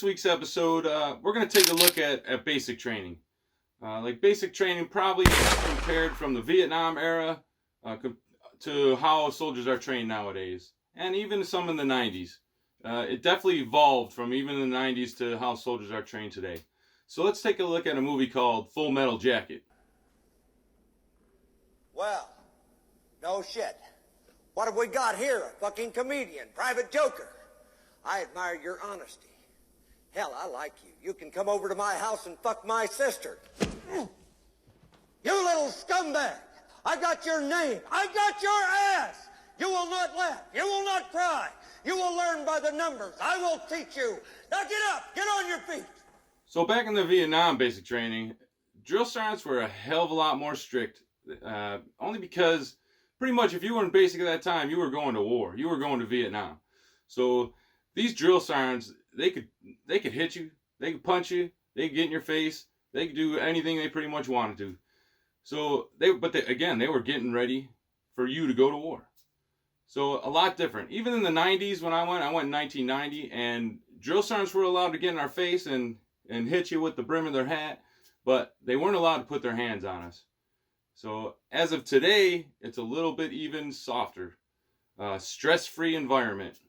week's episode, we're going to take a look at basic training. Like basic training probably compared from the Vietnam era to how soldiers are trained nowadays, and even some in the 90s. It definitely evolved from even in the 90s to how soldiers are trained today. So let's take a look at a movie called Full Metal Jacket. Well, no shit. What have we got here? A fucking comedian, private joker. I admire your honesty. Hell, I like you. You can come over to my house and fuck my sister. You little scumbag. I got your name. I got your ass. You will not laugh. You will not cry. You will learn by the numbers. I will teach you. Now get up. Get on your feet. So back in the Vietnam basic training, drill sergeants were a hell of a lot more strict. Only because pretty much if you were in basic at that time, you were going to war. You were going to Vietnam. So these drill sergeants, they could hit you, they could punch you, they could get in your face, they could do anything they pretty much wanted to. So they were getting ready for you to go to war. So a lot different. Even in the 90s when I went in 1990, and drill sergeants were allowed to get in our face and hit you with the brim of their hat, but they weren't allowed to put their hands on us. So as of today, it's a little bit even softer, stress-free environment.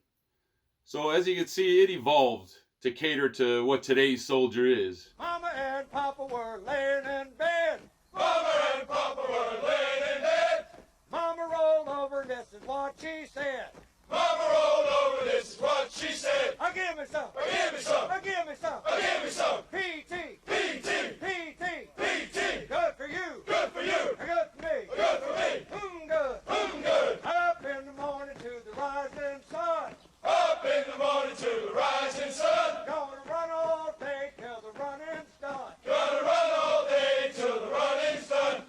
So as you can see, it evolved to cater to what today's soldier is. Mama and Papa were laying in bed. Mama and Papa were laying in bed. Mama rolled over, this is what she said. Mama rolled over, this is what she said. Give me some. Give me some. Give me some. Give me some. PT. PT. PT. PT. Good for you. Good for you. Good for me. Good for me. Good. Good. Up in the morning to the rising sun. Up in the morning to the rising sun. Gonna run all day till the running's done. Gonna run all day till the running's done.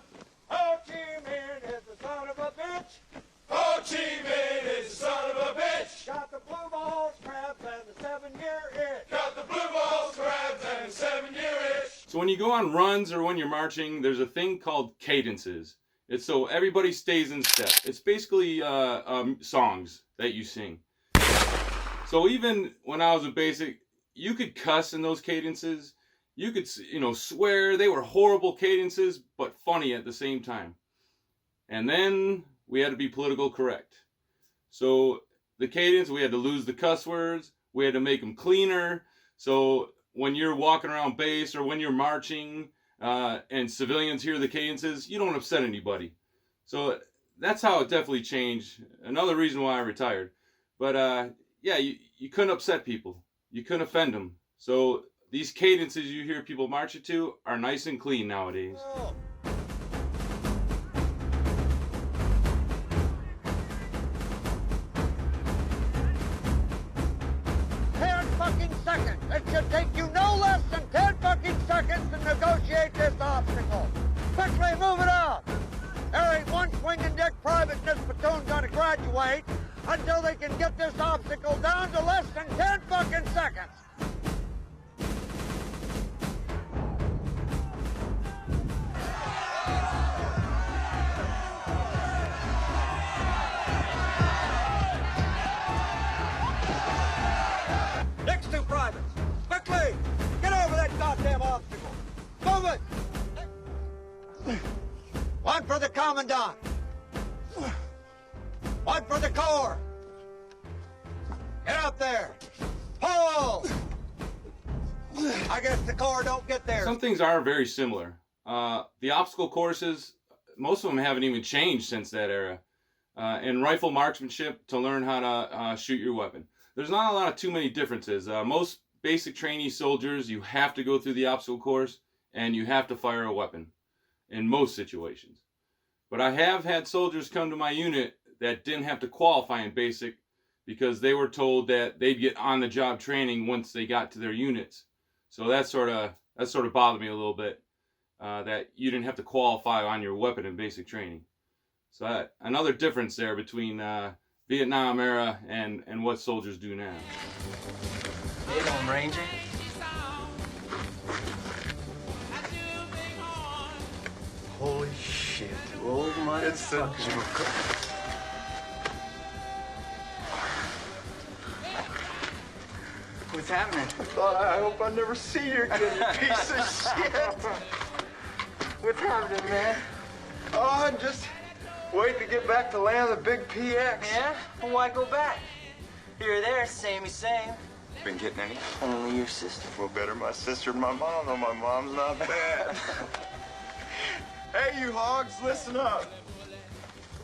Ho Chi Minh is the son of a bitch. Ho Chi Minh is the son of a bitch. Got the blue balls, crabs, and the 7-year itch. Got the blue balls, crabs, and a 7-year itch. So when you go on runs or when you're marching, there's a thing called cadences. It's so everybody stays in step. It's basically songs that you sing. So even when I was a basic, you could cuss in those cadences. You could, swear. They were horrible cadences, but funny at the same time. And then we had to be political correct. So the cadence, we had to lose the cuss words. We had to make them cleaner. So when you're walking around base or when you're marching and civilians hear the cadences, you don't upset anybody. So that's how it definitely changed. Another reason why I retired. But yeah, you couldn't upset people. You couldn't offend them. So these cadences you hear people marching to are nice and clean nowadays. Oh. 10 fucking seconds. It should take you no less than 10 fucking seconds to negotiate this obstacle. Quickly move it out. There ain't one swinging dick private in this platoon gonna graduate until they can get this obstacle down to less than 10 fucking seconds. Next two privates, quickly, get over that goddamn obstacle. Move it. One for the commandant. One for the corps. Get up there. Pull. I guess the corps don't get there. Some things are very similar. The obstacle courses, most of them haven't even changed since that era. And rifle marksmanship to learn how to shoot your weapon. There's not a lot of too many differences. Most basic trainee soldiers, you have to go through the obstacle course and you have to fire a weapon in most situations. But I have had soldiers come to my unit that didn't have to qualify in basic because they were told that they'd get on-the-job training once they got to their units. So that sort of bothered me a little bit, that you didn't have to qualify on your weapon in basic training. So another difference there between Vietnam era and what soldiers do now. Get on, Ranger. Holy shit. Oh my fucking... With happening? I hope I never see you again, you piece of shit. What's happening, man? Oh, I'm just waiting to get back to land the big PX. Yeah? Well, why go back? Here, there, samey same. Been getting any? Only your sister. Well, better my sister than my mom, though my mom's not bad. Hey, you hogs, listen up.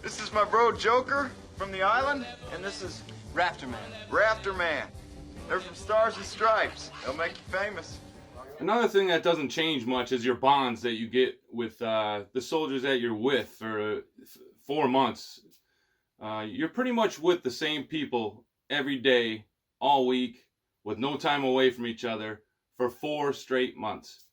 This is my bro Joker from the island, and this is Rafter Man. Rafter Man. They're from Stars and Stripes. They'll make you famous. Another thing that doesn't change much is your bonds that you get with the soldiers that you're with for 4 months. You're pretty much with the same people every day, all week, with no time away from each other for 4 straight months.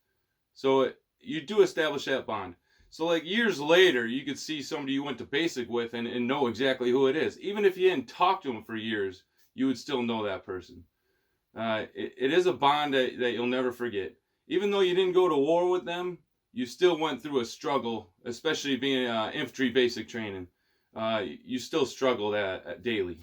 So you do establish that bond. So like years later, you could see somebody you went to basic with and know exactly who it is. Even if you didn't talk to them for years, you would still know that person. It is a bond that you'll never forget. Even though you didn't go to war with them, you still went through a struggle, especially being infantry basic training. You still struggle daily.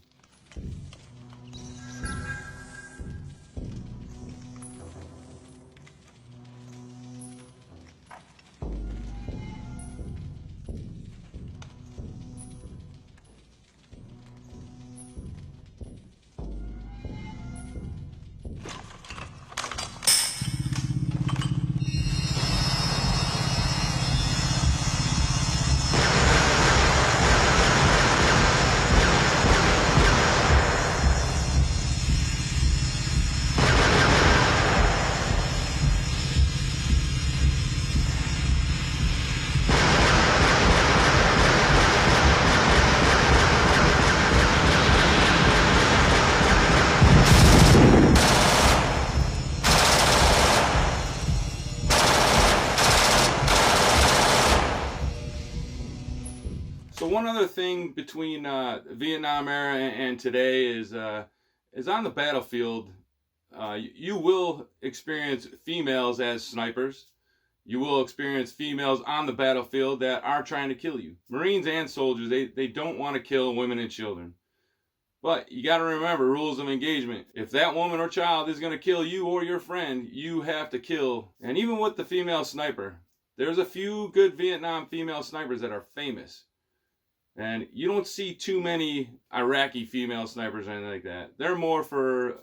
So one other thing between Vietnam era and today is on the battlefield, you will experience females as snipers. You will experience females on the battlefield that are trying to kill you. Marines and soldiers, they don't want to kill women and children. But you got to remember rules of engagement. If that woman or child is going to kill you or your friend, you have to kill. And even with the female sniper, there's a few good Vietnam female snipers that are famous. And you don't see too many Iraqi female snipers or anything like that. They're more for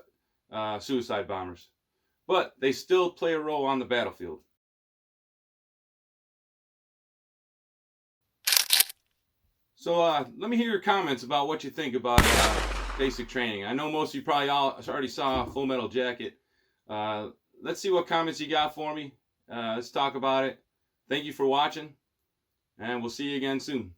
suicide bombers. But they still play a role on the battlefield. So let me hear your comments about what you think about basic training. I know most of you probably all already saw Full Metal Jacket. Let's see what comments you got for me. Let's talk about it. Thank you for watching. And we'll see you again soon.